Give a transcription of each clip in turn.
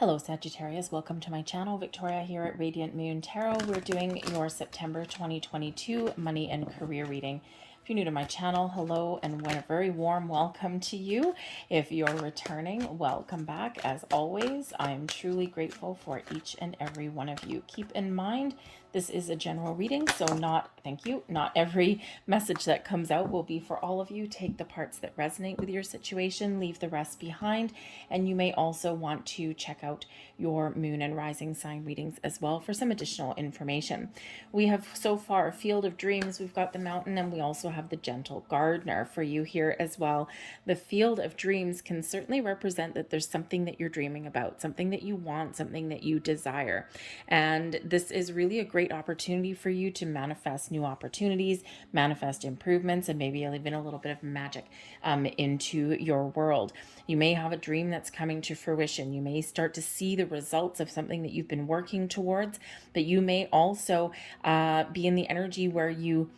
Hello Sagittarius, welcome to my channel. Victoria here at Radiant Moon Tarot. We're doing your September 2022 money and career reading. If you're new to my channel, hello and a very warm welcome to you. If you're returning, welcome back. As always, I am truly grateful for each and every one of you. Keep in mind, this is a general reading, so not every message that comes out will be for all of you. Take the parts that resonate with your situation, leave the rest behind, and you may also want to check out your moon and rising sign readings as well for some additional information. We have so far Field of Dreams, we've got the Mountain, and we also have the Gentle Gardener for you here as well. The Field of Dreams can certainly represent that there's something that you're dreaming about, something that you want, something that you desire. And this is really a great opportunity for you to manifest new opportunities, manifest improvements, and maybe even a little bit of magic into your world. You may have a dream that's coming to fruition. You may start to see the results of something that you've been working towards, but you may also be in the energy where you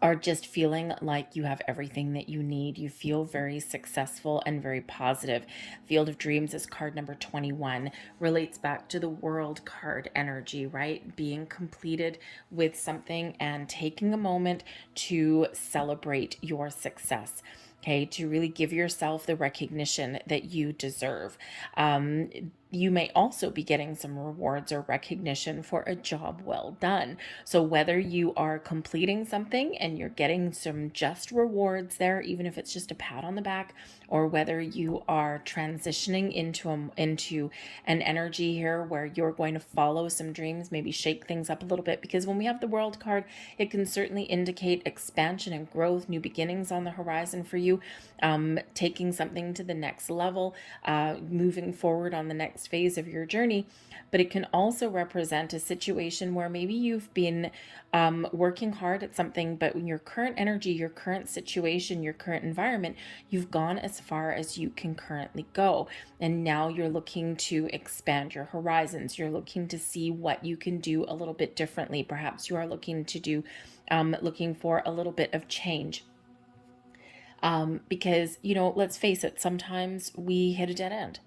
are just feeling like you have everything that you need. You feel very successful and very positive. Field of Dreams is card number 21, relates back to the World card energy, right? Being completed with something and taking a moment to celebrate your success. Okay, to really give yourself the recognition that you deserve. You may also be getting some rewards or recognition for a job well done. So whether you are completing something and you're getting some just rewards there, even if it's just a pat on the back, or whether you are transitioning into an energy here where you're going to follow some dreams, maybe shake things up a little bit, because when we have the World card, it can certainly indicate expansion and growth, new beginnings on the horizon for you, taking something to the next level, moving forward on the next phase of your journey. But it can also represent a situation where maybe you've been working hard at something, but in your current energy, your current situation, your current environment, you've gone as far as you can currently go. And now you're looking to expand your horizons. You're looking to see what you can do a little bit differently. Perhaps you are looking to do, looking for a little bit of change. Because, let's face it, sometimes we hit a dead end.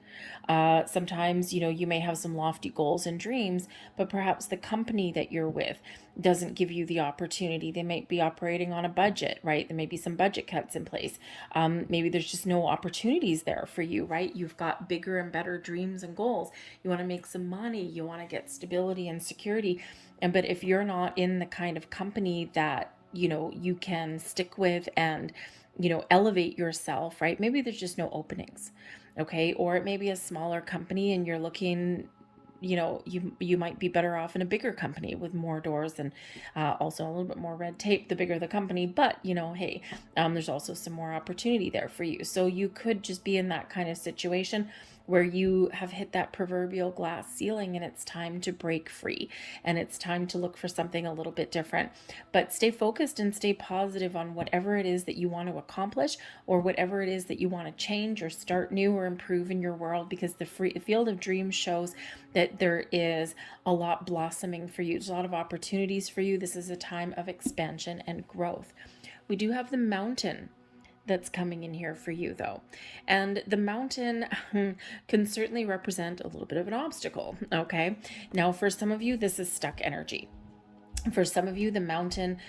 Sometimes, you may have some lofty goals and dreams, but perhaps the company that you're with doesn't give you the opportunity. They might be operating on a budget, right? There may be some budget cuts in place. Maybe there's just no opportunities there for you, right? You've got bigger and better dreams and goals. You want to make some money. You want to get stability and security. But if you're not in the kind of company that, you can stick with and elevate yourself, right? Maybe there's just no openings, okay? Or it may be a smaller company and you're looking, you might be better off in a bigger company with more doors and also a little bit more red tape, the bigger the company. But, hey, there's also some more opportunity there for you. So you could just be in that kind of situation where you have hit that proverbial glass ceiling and it's time to break free and it's time to look for something a little bit different. But stay focused and stay positive on whatever it is that you want to accomplish or whatever it is that you want to change or start new or improve in your world, because the Field of Dreams shows that there is a lot blossoming for you. There's a lot of opportunities for you. This is a time of expansion and growth. We do have the Mountain that's coming in here for you though. And the Mountain can certainly represent a little bit of an obstacle, okay? Now for some of you, this is stuck energy. For some of you, the Mountain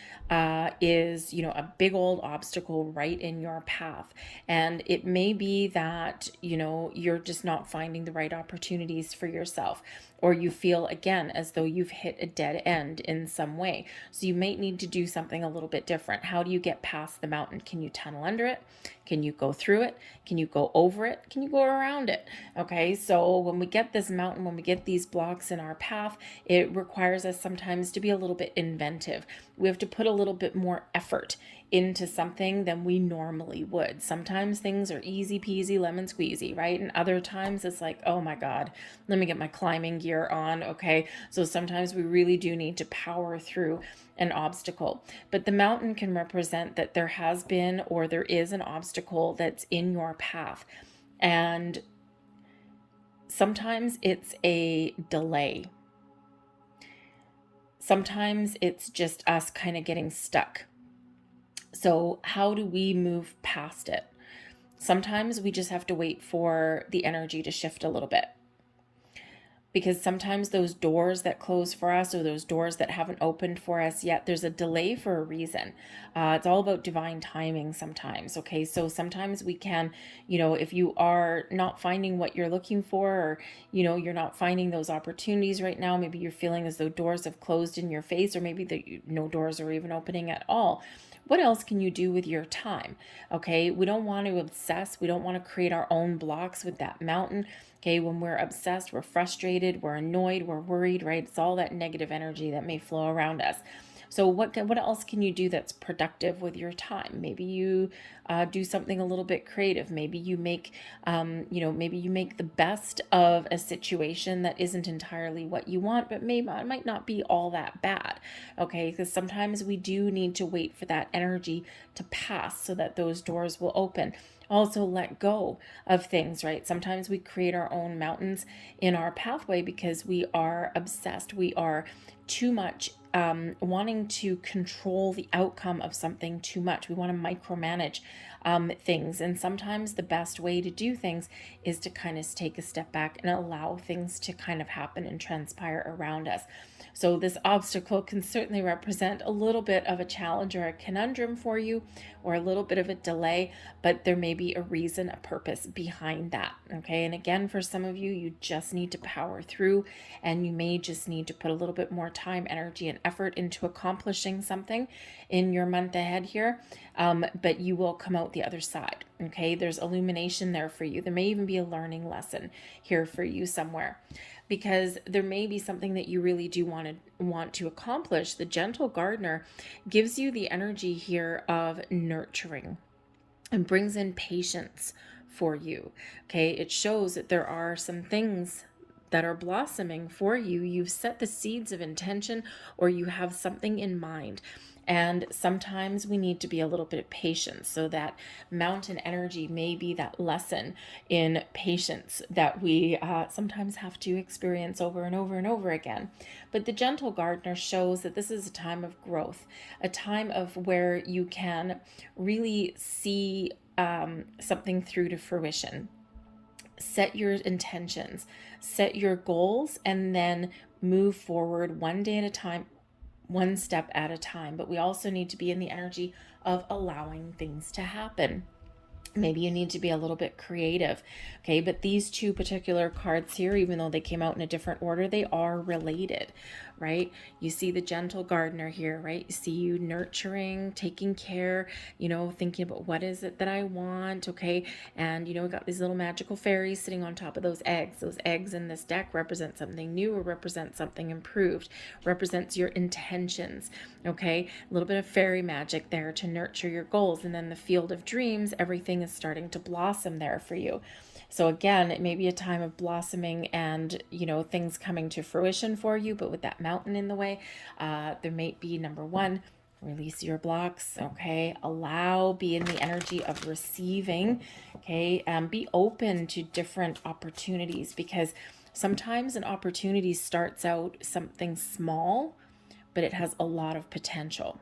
is, a big old obstacle right in your path. And it may be that, you're just not finding the right opportunities for yourself, or you feel again as though you've hit a dead end in some way. So you might need to do something a little bit different. How do you get past the mountain? Can you tunnel under it? Can you go through it? Can you go over it? Can you go around it? Okay, so when we get this mountain, when we get these blocks in our path, it requires us sometimes to be a little bit inventive. We have to put a little bit more effort into something than we normally would. Sometimes things are easy peasy lemon squeezy, right? And other times it's like, oh my God, let me get my climbing gear on. Okay, so sometimes we really do need to power through an obstacle. But the Mountain can represent that there has been or there is an obstacle that's in your path. And sometimes it's a delay. Sometimes it's just us kind of getting stuck. So how do we move past it? Sometimes we just have to wait for the energy to shift a little bit. because sometimes those doors that close for us, or those doors that haven't opened for us yet, there's a delay for a reason. It's all about divine timing sometimes. Okay, so sometimes we can, if you are not finding what you're looking for, or you're not finding those opportunities right now, maybe you're feeling as though doors have closed in your face, or maybe no doors are even opening at all. What else can you do with your time? Okay, we don't want to obsess. We don't want to create our own blocks with that mountain. Okay, when we're obsessed, we're frustrated, we're annoyed, we're worried, right? It's all that negative energy that may flow around us. So what else can you do that's productive with your time? Maybe you do something a little bit creative. Maybe you make, maybe you make the best of a situation that isn't entirely what you want, but maybe it might not be all that bad. Okay, because sometimes we do need to wait for that energy to pass so that those doors will open. Also, let go of things, right? Sometimes we create our own mountains in our pathway because we are obsessed. We are too much wanting to control the outcome of something too much. We want to micromanage things. And sometimes the best way to do things is to kind of take a step back and allow things to kind of happen and transpire around us. So this obstacle can certainly represent a little bit of a challenge or a conundrum for you, or a little bit of a delay, but there may be a reason, a purpose behind that. Okay. And again, for some of you, you just need to power through, and you may just need to put a little bit more time, energy, and effort into accomplishing something in your month ahead here. But you will come out the other side. Okay. There's illumination there for you. There may even be a learning lesson here for you somewhere, because there may be something that you really do want to accomplish. The gentle gardener gives you the energy here of nurturing and brings in patience for you. Okay, it shows that there are some things that are blossoming for you. You've set the seeds of intention, or you have something in mind. And sometimes we need to be a little bit patient. So that mountain energy may be that lesson in patience that we sometimes have to experience over and over and over again. But the gentle gardener shows that this is a time of growth, a time of where you can really see something through to fruition. Set your intentions, set your goals, and then move forward one day at a time, one step at a time. But we also need to be in the energy of allowing things to happen. Maybe you need to be a little bit creative. Okay, but these two particular cards here, even though they came out in a different order, they are related, right? You see the gentle gardener here, right? You see you nurturing, taking care, thinking about what is it that I want, okay? And, we got these little magical fairies sitting on top of those eggs. Those eggs in this deck represent something new, or represent something improved, represents your intentions, okay? A little bit of fairy magic there to nurture your goals. And then the field of dreams, everything is starting to blossom there for you. So again, it may be a time of blossoming and, things coming to fruition for you, but with that mountain in the way, there may be, number one, release your blocks. Okay. Be in the energy of receiving. Okay. Be open to different opportunities, because sometimes an opportunity starts out something small, but it has a lot of potential.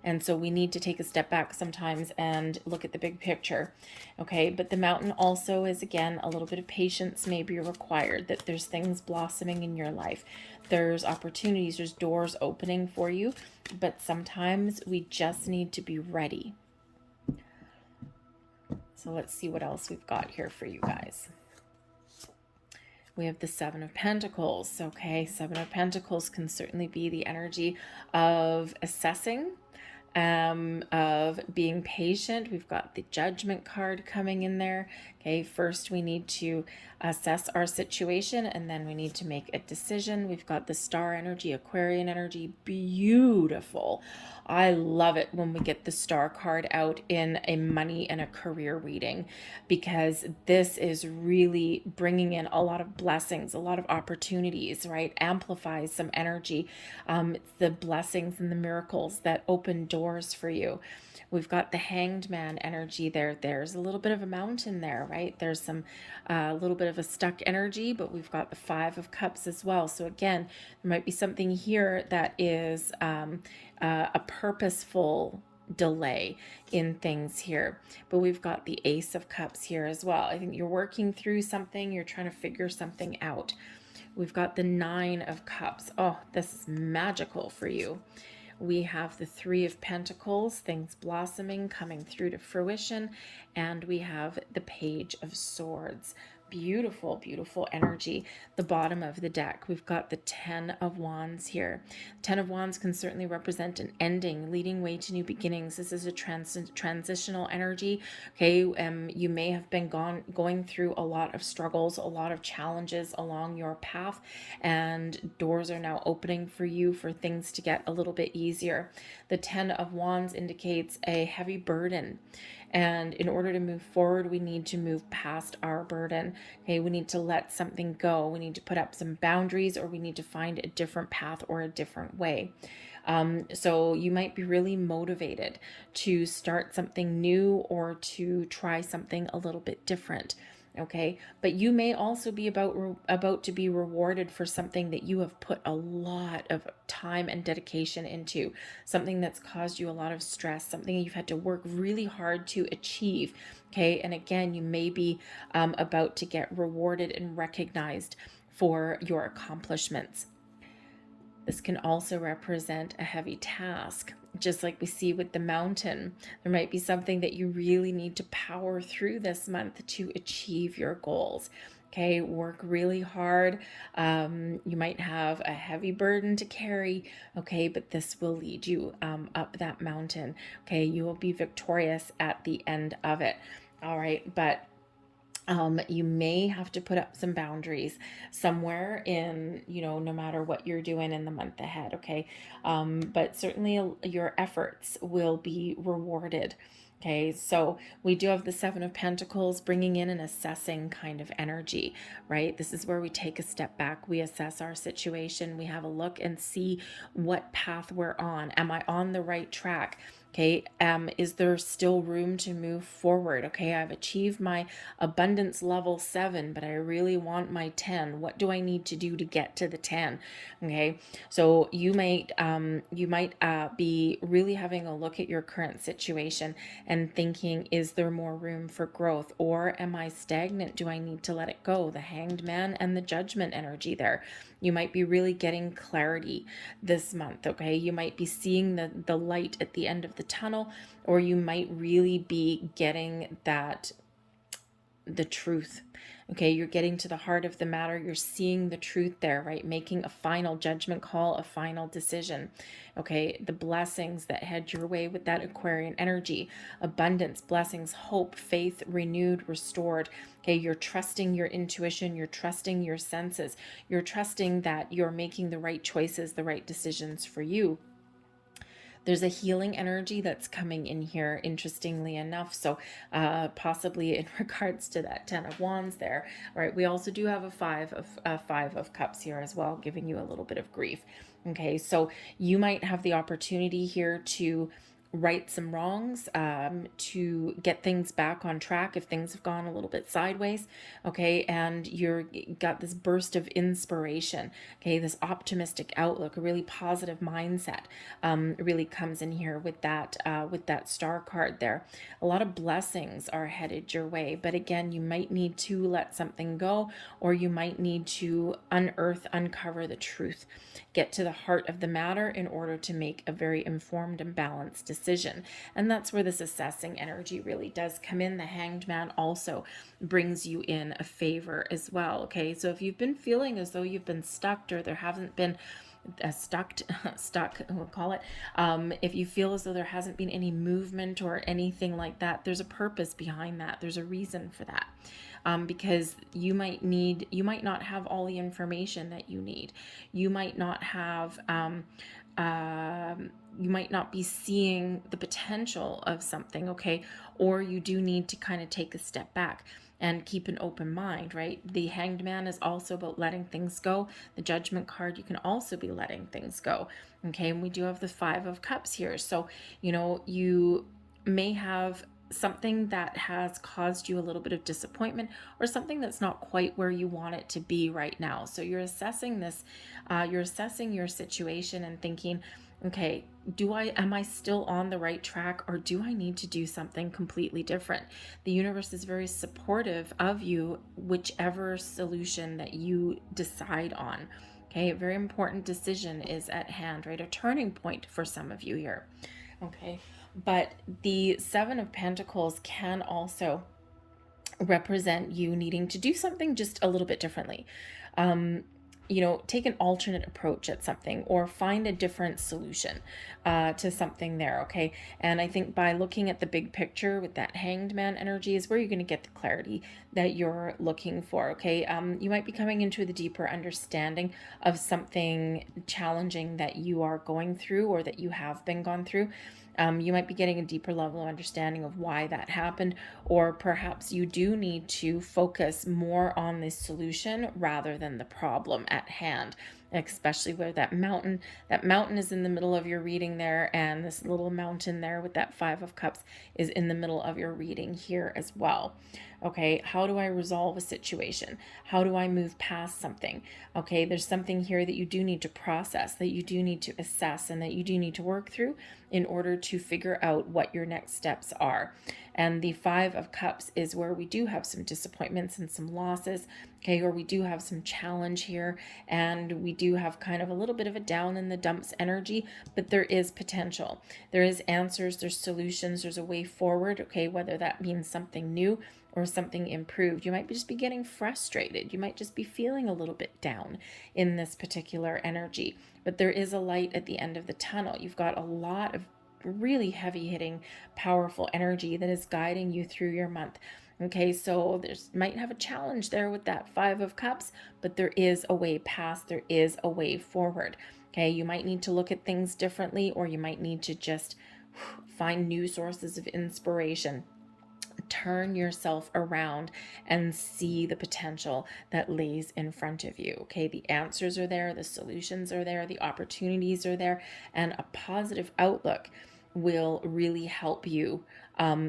And so we need to take a step back sometimes and look at the big picture. Okay, but the mountain also is, again, a little bit of patience may be required, that there's things blossoming in your life. There's opportunities, there's doors opening for you, but sometimes we just need to be ready. So let's see what else we've got here for you guys. We have the Seven of Pentacles. Okay, Seven of Pentacles can certainly be the energy of assessing, of being patient. We've got the Judgment card coming in there. Okay, first we need to assess our situation, and then we need to make a decision. We've got the Star energy, Aquarian energy, beautiful. I love it when we get the Star card out in a money and a career reading, because this is really bringing in a lot of blessings, a lot of opportunities, right? Amplifies some energy. It's the blessings and the miracles that open doors for you. We've got the Hanged Man energy there. There's a little bit of a mountain there, right? There's some a little bit of a stuck energy, but we've got the Five of Cups as well. So again, there might be something here that is a purposeful delay in things here. But we've got the Ace of Cups here as well. I think you're working through something. You're trying to figure something out. We've got the Nine of Cups. Oh, this is magical for you. We have the Three of Pentacles, things blossoming, coming through to fruition. And we have the Page of Swords. Beautiful, beautiful energy. The bottom of the deck, we've got the Ten of Wands here. Ten of Wands can certainly represent an ending, leading way to new beginnings. This is a transitional energy. Okay, you may have been going through a lot of struggles, a lot of challenges along your path, and doors are now opening for you for things to get a little bit easier. The Ten of Wands indicates a heavy burden. And in order to move forward, we need to move past our burden. Okay, we need to let something go. We need to put up some boundaries, or we need to find a different path or a different way. So you might be really motivated to start something new or to try something a little bit different. Okay, but you may also be about to be rewarded for something that you have put a lot of time and dedication into, something that's caused you a lot of stress, something you've had to work really hard to achieve. Okay, and again, you may be about to get rewarded and recognized for your accomplishments. This can also represent a heavy task, just like we see with the mountain. There might be something that you really need to power through this month to achieve your goals. Okay, work really hard. You might have a heavy burden to carry. Okay, but this will lead you up that mountain. Okay, you will be victorious at the end of it. All right, but you may have to put up some boundaries somewhere in, no matter what you're doing in the month ahead, okay? But certainly your efforts will be rewarded. Okay, so we do have the Seven of Pentacles bringing in an assessing kind of energy, right? This is where we take a step back. We assess our situation. We have a look and see what path we're on. Am I on the right track? Okay, is there still room to move forward? Okay, I've achieved my abundance level 7, but I really want my 10. What do I need to do to get to the 10? Okay, so you might be really having a look at your current situation and thinking, is there more room for growth, or am I stagnant? Do I need to let it go? The Hanged Man and the Judgment energy there. You might be really getting clarity this month, okay? You might be seeing the light at the end of the tunnel, or you might really be getting the truth. Okay, you're getting to the heart of the matter. You're seeing the truth there, right? Making a final judgment call, a final decision. Okay, the blessings that head your way with that Aquarian energy, abundance, blessings, hope, faith, renewed, restored. Okay, you're trusting your intuition, you're trusting your senses, you're trusting that you're making the right choices, the right decisions for you. There's a healing energy that's coming in here, interestingly enough. So possibly in regards to that Ten of Wands there, right? We also do have a Five of Cups here as well, giving you a little bit of grief. Okay, so you might have the opportunity here to right some wrongs, to get things back on track if things have gone a little bit sideways. Okay, and you're got this burst of inspiration. Okay, this optimistic outlook, a really positive mindset, really comes in here with that star card there. A lot of blessings are headed your way, but again, you might need to let something go, or you might need to uncover the truth, get to the heart of the matter in order to make a very informed and balanced decision. And that's where this assessing energy really does come in. The Hanged Man also brings you in a favor as well. Okay, so if you've been feeling as though you've been stuck, or there hasn't been stuck, we'll call it. If you feel as though there hasn't been any movement or anything like that, there's a purpose behind that. There's a reason for that. Because you might not have all the information that you need. You might not have, you might not be seeing the potential of something, okay? Or you do need to kind of take a step back and keep an open mind, right? The Hanged Man is also about letting things go. The Judgment card, you can also be letting things go, okay? And we do have the Five of Cups here. So, you may have something that has caused you a little bit of disappointment, or something that's not quite where you want it to be right now. So you're assessing this, you're assessing your situation and thinking, Okay, am I still on the right track, or do I need to do something completely different? The universe is very supportive of you, whichever solution that you decide on. Okay, a very important decision is at hand, right? A turning point for some of you here. Okay, but the Seven of Pentacles can also represent you needing to do something just a little bit differently. Take an alternate approach at something, or find a different solution to something there, okay? And I think by looking at the big picture with that Hanged Man energy is where you're going to get the clarity that you're looking for, okay? You might be coming into the deeper understanding of something challenging that you are going through, or that you have been gone through. You might be getting a deeper level of understanding of why that happened, or perhaps you do need to focus more on the solution rather than the problem at hand, especially where that mountain is in the middle of your reading there, and this little mountain there with that Five of Cups is in the middle of your reading here as well. Okay, how do I resolve a situation? How do I move past something? Okay, there's something here that you do need to process, that you do need to assess, and that you do need to work through in order to figure out what your next steps are. And the Five of Cups is where we do have some disappointments and some losses, okay, or we do have some challenge here, and we do have kind of a little bit of a down in the dumps energy, but there is potential. There is answers, there's solutions, there's a way forward, okay, whether that means something new or something improved. You might just be getting frustrated. You might just be feeling a little bit down in this particular energy, but there is a light at the end of the tunnel. You've got a lot of really heavy hitting, powerful energy that is guiding you through your month. Okay, so there's might have a challenge there with that Five of Cups, but there is a way past, there is a way forward. Okay, you might need to look at things differently, or you might need to just find new sources of inspiration. Turn yourself around and see the potential that lays in front of you. Okay, the answers are there, the solutions are there, the opportunities are there, and a positive outlook will really help you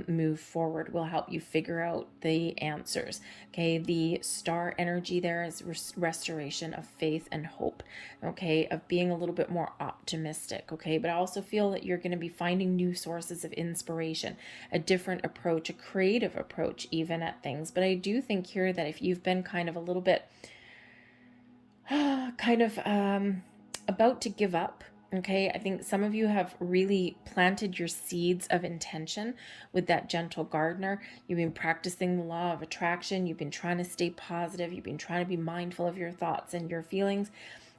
move forward, will help you figure out the answers. Okay, the star energy there is restoration of faith and hope, okay, of being a little bit more optimistic, okay, but I also feel that you're going to be finding new sources of inspiration, a different approach, a creative approach even at things. But I do think here that if you've been kind of a little bit about to give up, okay, I think some of you have really planted your seeds of intention with that gentle gardener. You've been practicing the law of attraction. You've been trying to stay positive. You've been trying to be mindful of your thoughts and your feelings.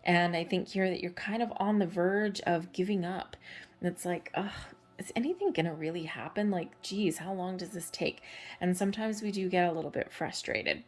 And I think here that you're kind of on the verge of giving up. And it's like, ugh, is anything going to really happen? Like, geez, how long does this take? And sometimes we do get a little bit frustrated.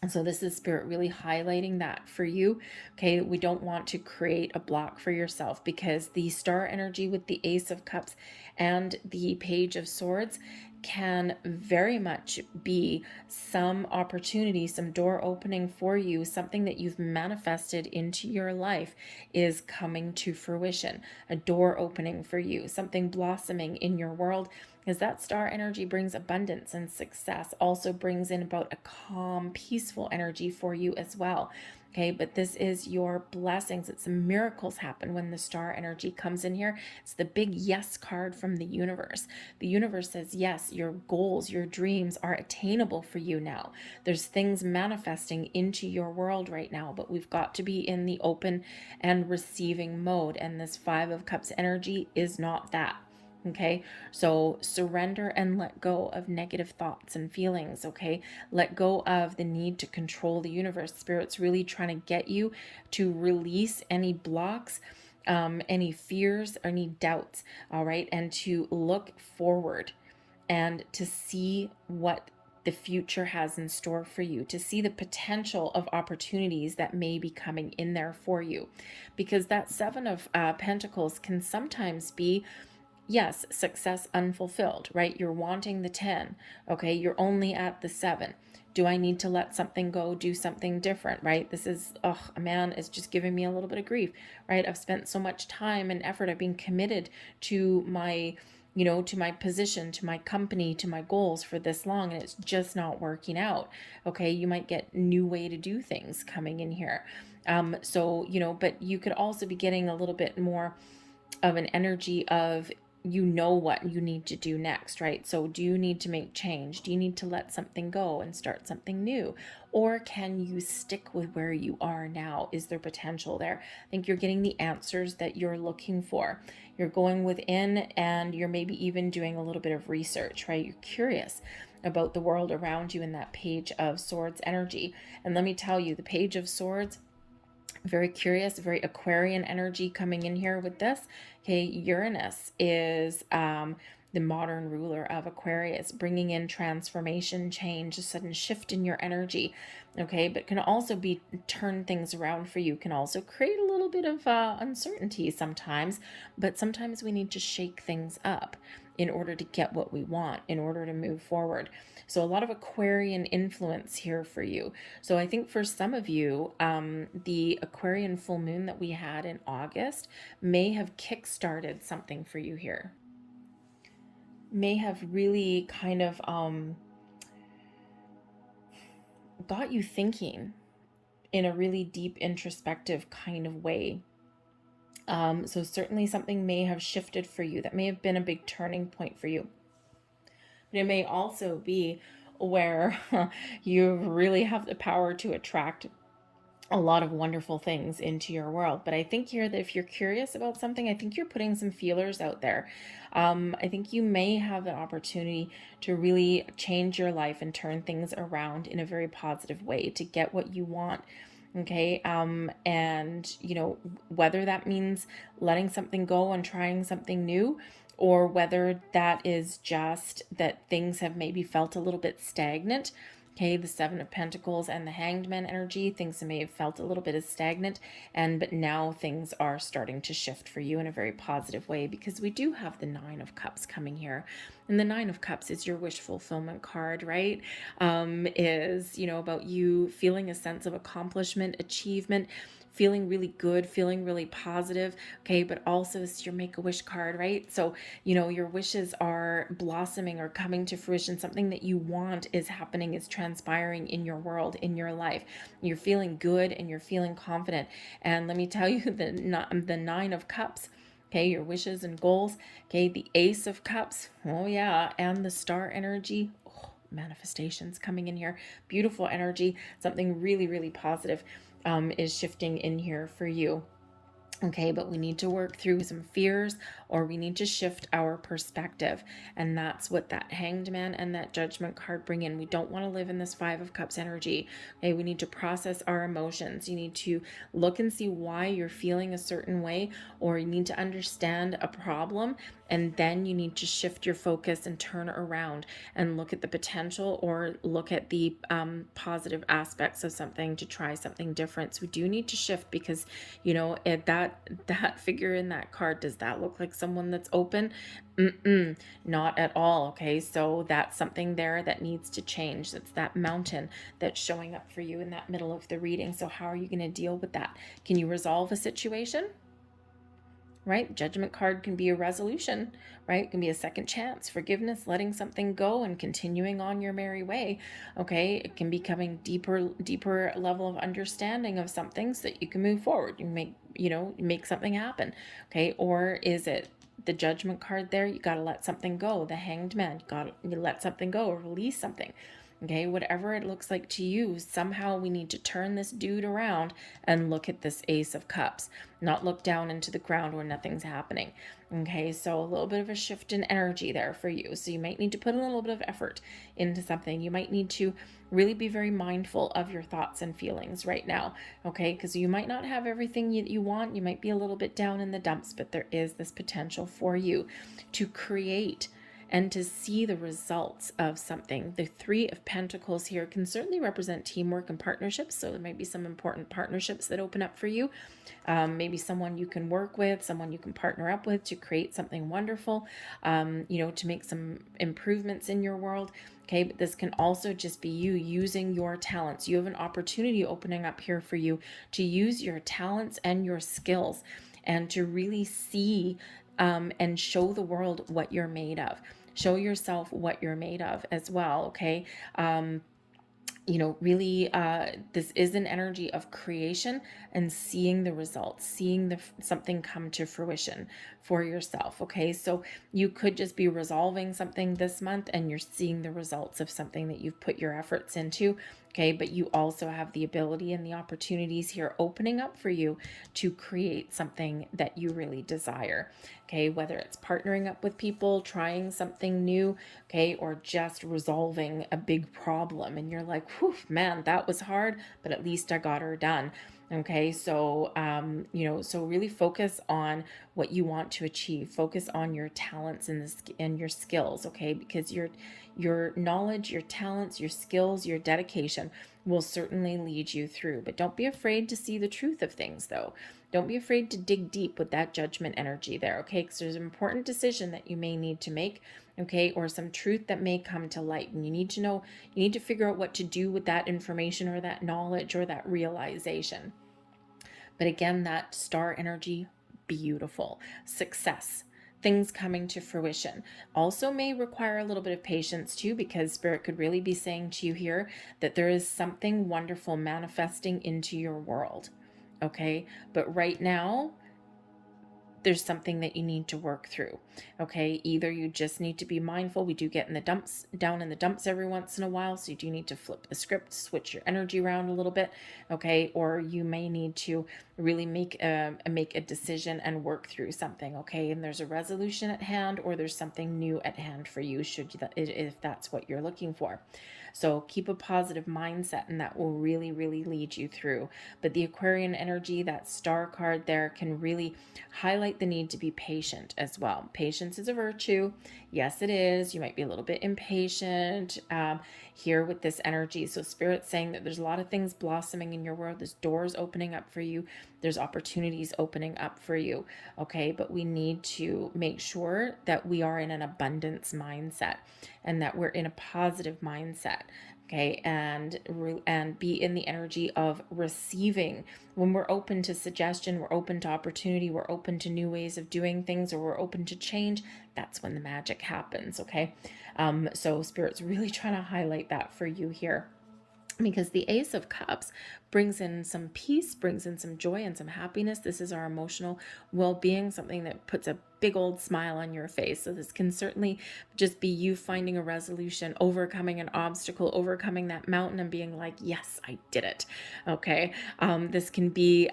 And so this is Spirit really highlighting that for you. Okay, we don't want to create a block for yourself, because the star energy with the Ace of Cups and the Page of Swords can very much be some opportunity, some door opening for you. Something that you've manifested into your life is coming to fruition, a door opening for you, something blossoming in your world, because that star energy brings abundance and success, also brings in about a calm, peaceful energy for you as well. Okay, but this is your blessings. It's miracles happen when the star energy comes in here. It's the big yes card from the universe. The universe says, yes, your goals, your dreams are attainable for you now. There's things manifesting into your world right now, but we've got to be in the open and receiving mode. And this Five of Cups energy is not that. Okay, so surrender and let go of negative thoughts and feelings. Okay, let go of the need to control the universe. Spirit's really trying to get you to release any blocks, any fears, or any doubts. All right, and to look forward and to see what the future has in store for you, to see the potential of opportunities that may be coming in there for you, because that Seven of Pentacles can sometimes be, yes, success unfulfilled, right? You're wanting the 10, okay? You're only at the 7. Do I need to let something go, do something different, right? This is, a man is just giving me a little bit of grief, right? I've spent so much time and effort. I've been committed to my, to my position, to my company, to my goals for this long, and it's just not working out. Okay, you might get new way to do things coming in here. But you could also be getting a little bit more of an energy of, you know what you need to do next, right? So do you need to make change? Do you need to let something go and start something new? Or can you stick with where you are now? Is there potential there? I think you're getting the answers that you're looking for. You're going within, and you're maybe even doing a little bit of research, right? You're curious about the world around you in that Page of Swords energy. And let me tell you, the Page of Swords, very curious, very Aquarian energy coming in here with this. Okay, Uranus is the modern ruler of Aquarius, bringing in transformation, change, a sudden shift in your energy. Okay, but can also be turn things around for you, can also create a little bit of uncertainty sometimes, but sometimes we need to shake things up in order to get what we want, in order to move forward. So a lot of Aquarian influence here for you. So I think for some of you, the Aquarian full moon that we had in August may have kick-started something for you here. May have really kind of got you thinking in a really deep introspective kind of way. So certainly something may have shifted for you. That may have been a big turning point for you. But it may also be where you really have the power to attract a lot of wonderful things into your world. But I think here that if you're curious about something, I think you're putting some feelers out there. I think you may have the opportunity to really change your life and turn things around in a very positive way to get what you want. Okay. And you know, whether that means letting something go and trying something new, or whether that is just that things have maybe felt a little bit stagnant. Okay, the Seven of Pentacles and the Hanged Man energy, things may have felt a little bit as stagnant, but now things are starting to shift for you in a very positive way, because we do have the Nine of Cups coming here. And the Nine of Cups is your wish fulfillment card, right? Is, you know, about you feeling a sense of accomplishment, achievement, feeling really good, feeling really positive. Okay, but also it's your Make-A-Wish card, right? So, you know, your wishes are blossoming or coming to fruition. Something that you want is happening, is transpiring in your world, in your life. You're feeling good and you're feeling confident. And let me tell you, the Nine of Cups, okay, your wishes and goals, okay, the Ace of Cups, oh yeah, and the Star energy, manifestations coming in here, beautiful energy, something really, really positive is shifting in here for you. Okay, but we need to work through some fears, or we need to shift our perspective. And that's what that Hanged Man and that Judgment card bring in. We don't want to live in this Five of Cups energy. Okay, we need to process our emotions. You need to look and see why you're feeling a certain way, or you need to understand a problem, and then you need to shift your focus and turn around and look at the potential, or look at the positive aspects of something, to try something different. So we do need to shift, because, you know, that figure in that card, does that look like someone that's open? Not at all. Okay, so that's something there that needs to change. That's that mountain that's showing up for you in that middle of the reading. So how are you going to deal with that? Can you resolve a situation? Right? Judgment card can be a resolution, right? It can be a second chance, forgiveness, letting something go and continuing on your merry way. Okay, it can be coming deeper level of understanding of something so that you can move forward. You make something happen. Okay, or is it the Judgment card there? You got to let something go. The Hanged Man, you let something go, or release something. Okay, whatever it looks like to you, somehow we need to turn this dude around and look at this Ace of Cups, not look down into the ground where nothing's happening. Okay, so a little bit of a shift in energy there for you. So you might need to put a little bit of effort into something. You might need to really be very mindful of your thoughts and feelings right now. Okay, because you might not have everything you want. You might be a little bit down in the dumps, but there is this potential for you to create and to see the results of something. The Three of Pentacles here can certainly represent teamwork and partnerships. So there might be some important partnerships that open up for you. Maybe someone you can work with, someone you can partner up with to create something wonderful, to make some improvements in your world. Okay, but this can also just be you using your talents. You have an opportunity opening up here for you to use your talents and your skills, and to really see and show the world what you're made of. Show yourself what you're made of as well, okay? really, this is an energy of creation and seeing the results, seeing something come to fruition for yourself. Okay, so you could just be resolving something this month and you're seeing the results of something that you've put your efforts into. Okay, but you also have the ability and the opportunities here opening up for you to create something that you really desire. Okay, whether it's partnering up with people, trying something new, okay, or just resolving a big problem. And you're like, whew, man, that was hard, but at least I got her done. Okay, so so really focus on what you want to achieve. Focus on your talents and your skills, okay? Because your knowledge, your talents, your skills, your dedication will certainly lead you through. But don't be afraid to see the truth of things, though. Don't be afraid to dig deep with that judgment energy there, okay? Because there's an important decision that you may need to make, okay, or some truth that may come to light, and you need to figure out what to do with that information or that knowledge or that realization. But again, that star energy, beautiful. Success, things coming to fruition, also may require a little bit of patience too, because Spirit could really be saying to you here that there is something wonderful manifesting into your world. Okay, but right now there's something that you need to work through. Okay, either you just need to be mindful. We do get in the dumps, down in the dumps every once in a while, so you do need to flip the script, switch your energy around a little bit. Okay, or you may need to really make a decision and work through something. Okay, and there's a resolution at hand, or there's something new at hand for you, if that's what you're looking for. So keep a positive mindset, and that will really, really lead you through. But the Aquarian energy, that star card there, can really highlight the need to be patient as well. Patience is a virtue. Yes, it is. You might be a little bit impatient here with this energy. So Spirit's saying that there's a lot of things blossoming in your world. There's doors opening up for you. There's opportunities opening up for you. Okay, but we need to make sure that we are in an abundance mindset and that we're in a positive mindset. Okay, and be in the energy of receiving. When we're open to suggestion, we're open to opportunity, we're open to new ways of doing things, or we're open to change, that's when the magic happens. Okay, so Spirit's really trying to highlight that for you here, because the Ace of Cups brings in some peace, brings in some joy and some happiness. This is our emotional well-being, something that puts a big old smile on your face. So this can certainly just be you finding a resolution, overcoming an obstacle, overcoming that mountain and being like, yes, I did it. Okay. This can be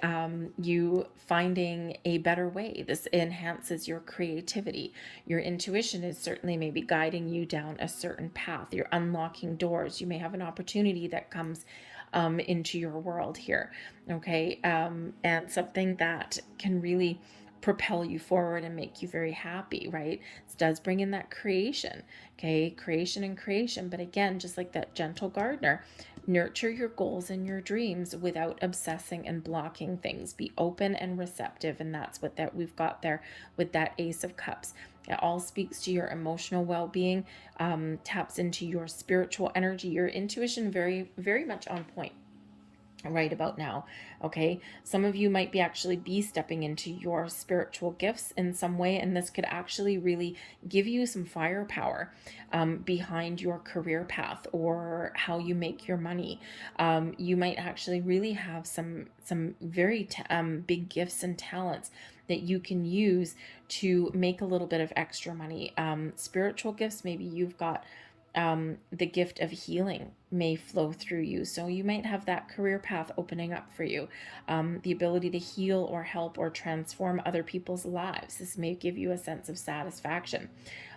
you finding a better way. This enhances your creativity. Your intuition is certainly maybe guiding you down a certain path. You're unlocking doors. You may have an opportunity that comes into your world here. Okay. And something that can really propel you forward and make you very happy, right? It does bring in that creation, okay? Creation and creation. But again, just like that gentle gardener, nurture your goals and your dreams without obsessing and blocking things. Be open and receptive. And that's what we've got there with that Ace of Cups. It all speaks to your emotional well-being, taps into your spiritual energy, your intuition, very, very much on point right about now. Okay, some of you might be actually be stepping into your spiritual gifts in some way, and this could actually really give you some firepower behind your career path or how you make your money. You might actually really have some very big gifts and talents that you can use to make a little bit of extra money. Spiritual gifts, maybe you've got the gift of healing may flow through you. So you might have that career path opening up for you. The ability to heal or help or transform other people's lives. This may give you a sense of satisfaction.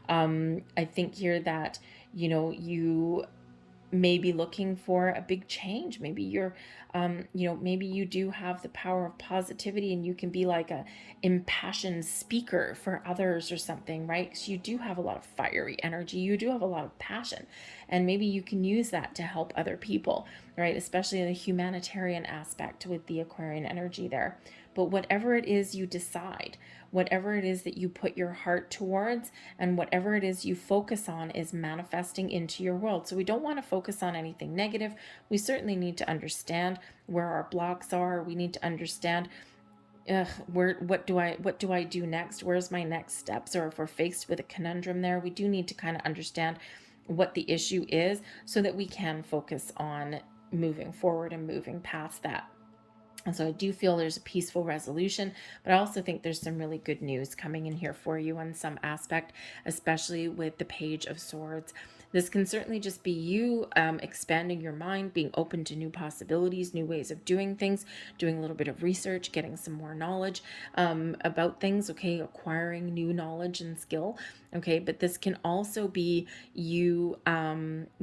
I think here that, you may be looking for a big change. Maybe you're, maybe you do have the power of positivity and you can be like a impassioned speaker for others or something, right? Because you do have a lot of fiery energy. You do have a lot of passion, and maybe you can use that to help other people, right? Especially in the humanitarian aspect with the Aquarian energy there. But whatever it is you decide, whatever it is that you put your heart towards, and whatever it is you focus on is manifesting into your world. So we don't want to focus on anything negative. We certainly need to understand where our blocks are. We need to understand what do I do next? Where's my next steps? Or if we're faced with a conundrum there, we do need to kind of understand what the issue is so that we can focus on moving forward and moving past that. And so I do feel there's a peaceful resolution, but I also think there's some really good news coming in here for you on some aspect, especially with the Page of Swords. This can certainly just be you expanding your mind, being open to new possibilities, new ways of doing things, doing a little bit of research, getting some more knowledge about things, okay, acquiring new knowledge and skill, okay, but this can also be you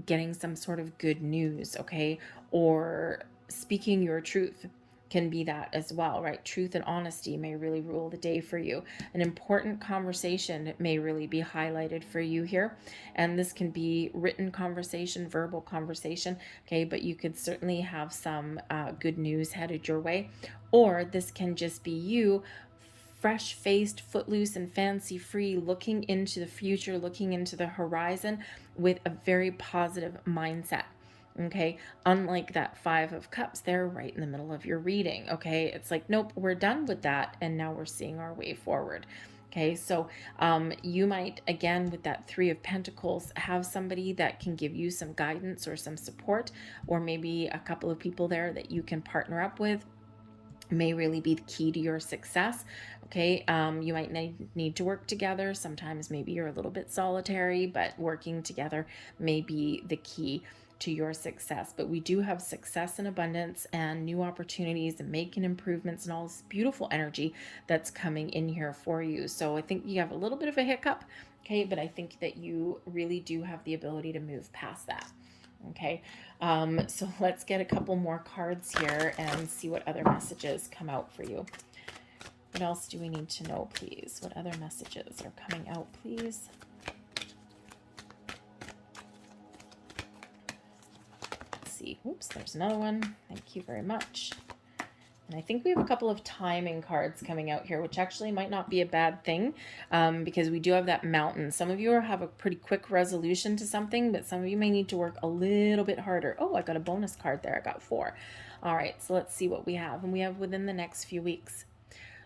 getting some sort of good news, okay, or speaking your truth can be that as well, right? Truth and honesty may really rule the day for you. An important conversation may really be highlighted for you here. And this can be written conversation, verbal conversation, okay? But you could certainly have some good news headed your way. Or this can just be you fresh-faced, footloose, and fancy-free, looking into the future, looking into the horizon with a very positive mindset. Okay, unlike that Five of Cups there right in the middle of your reading. Okay, it's like, nope, we're done with that, and now we're seeing our way forward. Okay, so you might, again, with that Three of Pentacles, have somebody that can give you some guidance or some support, or maybe a couple of people there that you can partner up with may really be the key to your success. Okay, you might need to work together. Sometimes maybe you're a little bit solitary, but working together may be the key to your success. But we do have success and abundance and new opportunities and making improvements and all this beautiful energy that's coming in here for you. So I think you have a little bit of a hiccup, okay, but I think that you really do have the ability to move past that. Okay, so let's get a couple more cards here and see what other messages come out for you. What else do we need to know, please? What other messages are coming out, please? Let's see. Oops, there's another one. Thank you very much. And I think we have a couple of timing cards coming out here, which actually might not be a bad thing because we do have that mountain. Some of you have a pretty quick resolution to something, but some of you may need to work a little bit harder. Oh, I got a bonus card there. I got 4. All right, so let's see what we have. And we have within the next few weeks.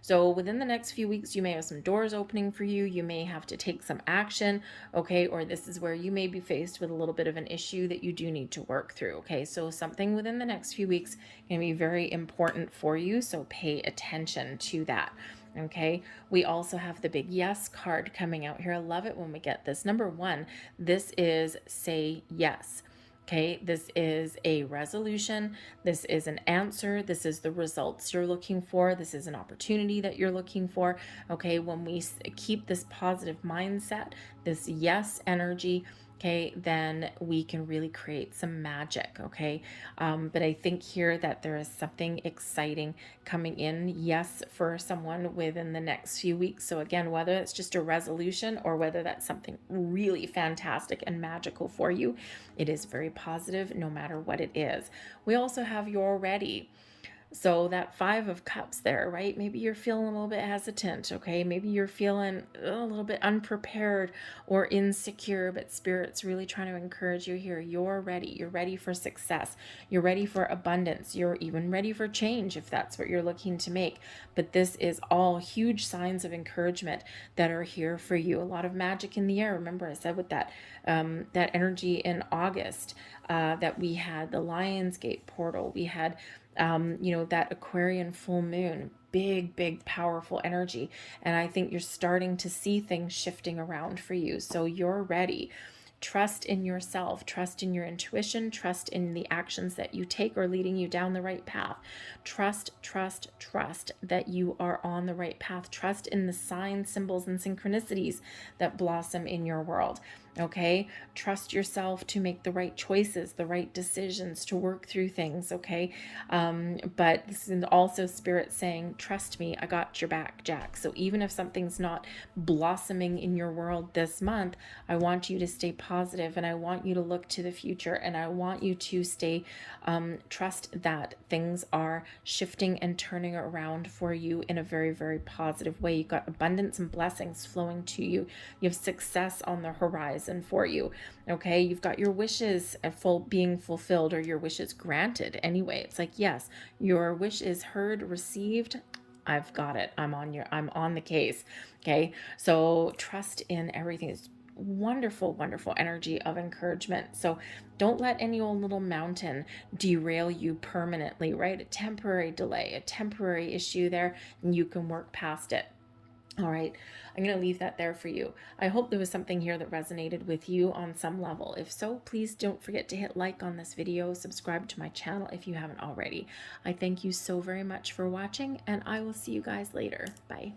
So within the next few weeks, you may have some doors opening for you. You may have to take some action, okay? Or this is where you may be faced with a little bit of an issue that you do need to work through, okay? So something within the next few weeks can be very important for you, so pay attention to that. Okay, we also have the big yes card coming out here. I love it when we get this. Number 1, this is say yes. Okay, this is a resolution. This is an answer. This is the results you're looking for. This is an opportunity that you're looking for. Okay, when we keep this positive mindset, this yes energy, okay, then we can really create some magic, okay? But I think here that there is something exciting coming in, yes, for someone within the next few weeks. So again, whether it's just a resolution or whether that's something really fantastic and magical for you, it is very positive no matter what it is. We also have you're ready. So that 5 of Cups there, right? Maybe you're feeling a little bit hesitant, okay? Maybe you're feeling a little bit unprepared or insecure, but Spirit's really trying to encourage you here. You're ready. You're ready for success. You're ready for abundance. You're even ready for change if that's what you're looking to make. But this is all huge signs of encouragement that are here for you. A lot of magic in the air. Remember, I said with that energy in August that we had the Lionsgate portal. We had that Aquarian full moon, big, powerful energy. And I think you're starting to see things shifting around for you. So you're ready. Trust in yourself, trust in your intuition, trust in the actions that you take are leading you down the right path. Trust that you are on the right path. Trust in the signs, symbols, and synchronicities that blossom in your world. Okay, trust yourself to make the right choices, the right decisions, to work through things. Okay, but this is also Spirit saying, trust me, I got your back, Jack. So even if something's not blossoming in your world this month, I want you to stay positive, and I want you to look to the future, and I want you to stay trust that things are shifting and turning around for you in a very positive way. You've got abundance and blessings flowing to you. You have success on the horizon for you. Okay, you've got your wishes being fulfilled, or your wishes granted anyway. It's like, yes, your wish is heard, received. I've got it. I'm on the case. Okay, so trust in everything. It's wonderful, wonderful energy of encouragement. So don't let any old little mountain derail you permanently, right? A temporary delay, a temporary issue there, and you can work past it. All right, I'm going to leave that there for you. I hope there was something here that resonated with you on some level. If so, please don't forget to hit like on this video, subscribe to my channel if you haven't already. I thank you so very much for watching, and I will see you guys later. Bye.